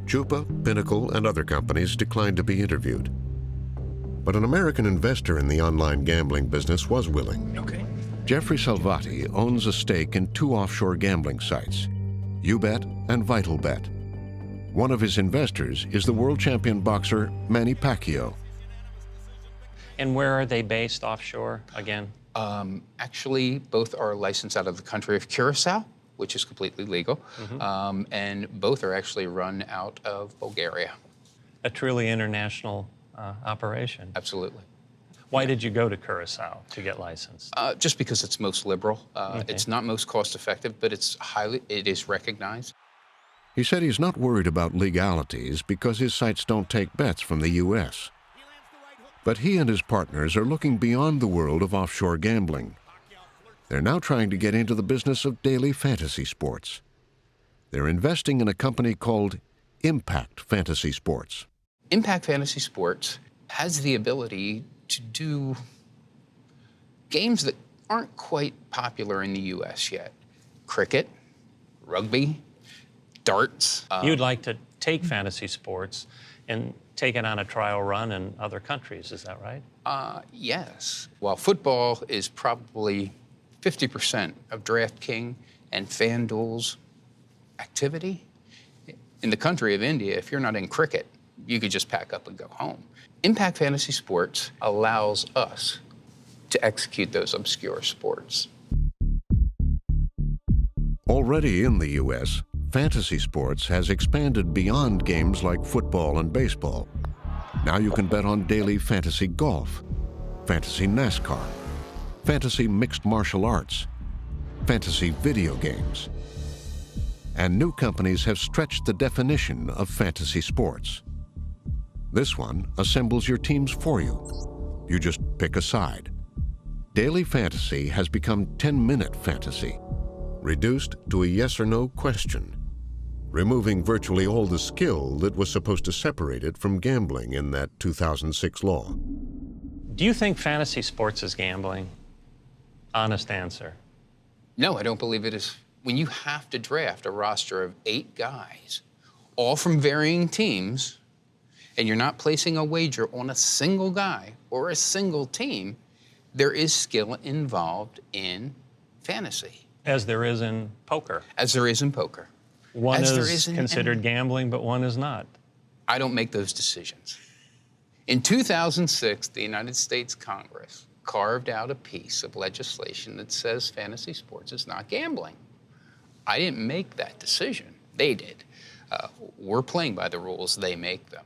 Chupa, Pinnacle, and other companies declined to be interviewed. But an American investor in the online gambling business was willing. Okay. Jeffrey Salvati owns a stake in 2 offshore gambling sites, YouBet and VitalBet. One of his investors is the world champion boxer Manny Pacquiao. And where are they based offshore again? Actually, both are licensed out of the country of Curacao, which is completely legal, and both are actually run out of Bulgaria. A truly international operation. Absolutely. Why did you go to Curacao to get licensed? Just because it's most liberal. It's not most cost effective, but it is recognized. He said he's not worried about legalities because his sites don't take bets from the U.S. But he and his partners are looking beyond the world of offshore gambling. They're now trying to get into the business of daily fantasy sports. They're investing in a company called Impact Fantasy Sports. Impact Fantasy Sports has the ability to do games that aren't quite popular in the U.S. yet. Cricket, rugby, darts. You'd like to take fantasy sports and take it on a trial run in other countries, is that right? Yes. While football is probably 50% of DraftKings and FanDuel's activity, in the country of India, if you're not in cricket, you could just pack up and go home. Impact Fantasy Sports allows us to execute those obscure sports. Already in the U.S., fantasy sports has expanded beyond games like football and baseball. Now you can bet on daily fantasy golf, fantasy NASCAR, fantasy mixed martial arts, fantasy video games. And new companies have stretched the definition of fantasy sports. This one assembles your teams for you. You just pick a side. Daily fantasy has become 10-minute fantasy, reduced to a yes or no question, removing virtually all the skill that was supposed to separate it from gambling in that 2006 law. Do you think fantasy sports is gambling? Honest answer. No, I don't believe it is. When you have to draft a roster of 8 guys, all from varying teams, and you're not placing a wager on a single guy or a single team, there is skill involved in fantasy. As there is in poker. As there is in poker. One is considered gambling, but one is not. I don't make those decisions. In 2006, the United States Congress carved out a piece of legislation that says fantasy sports is not gambling. I didn't make that decision. They did. We're playing by the rules, they make them.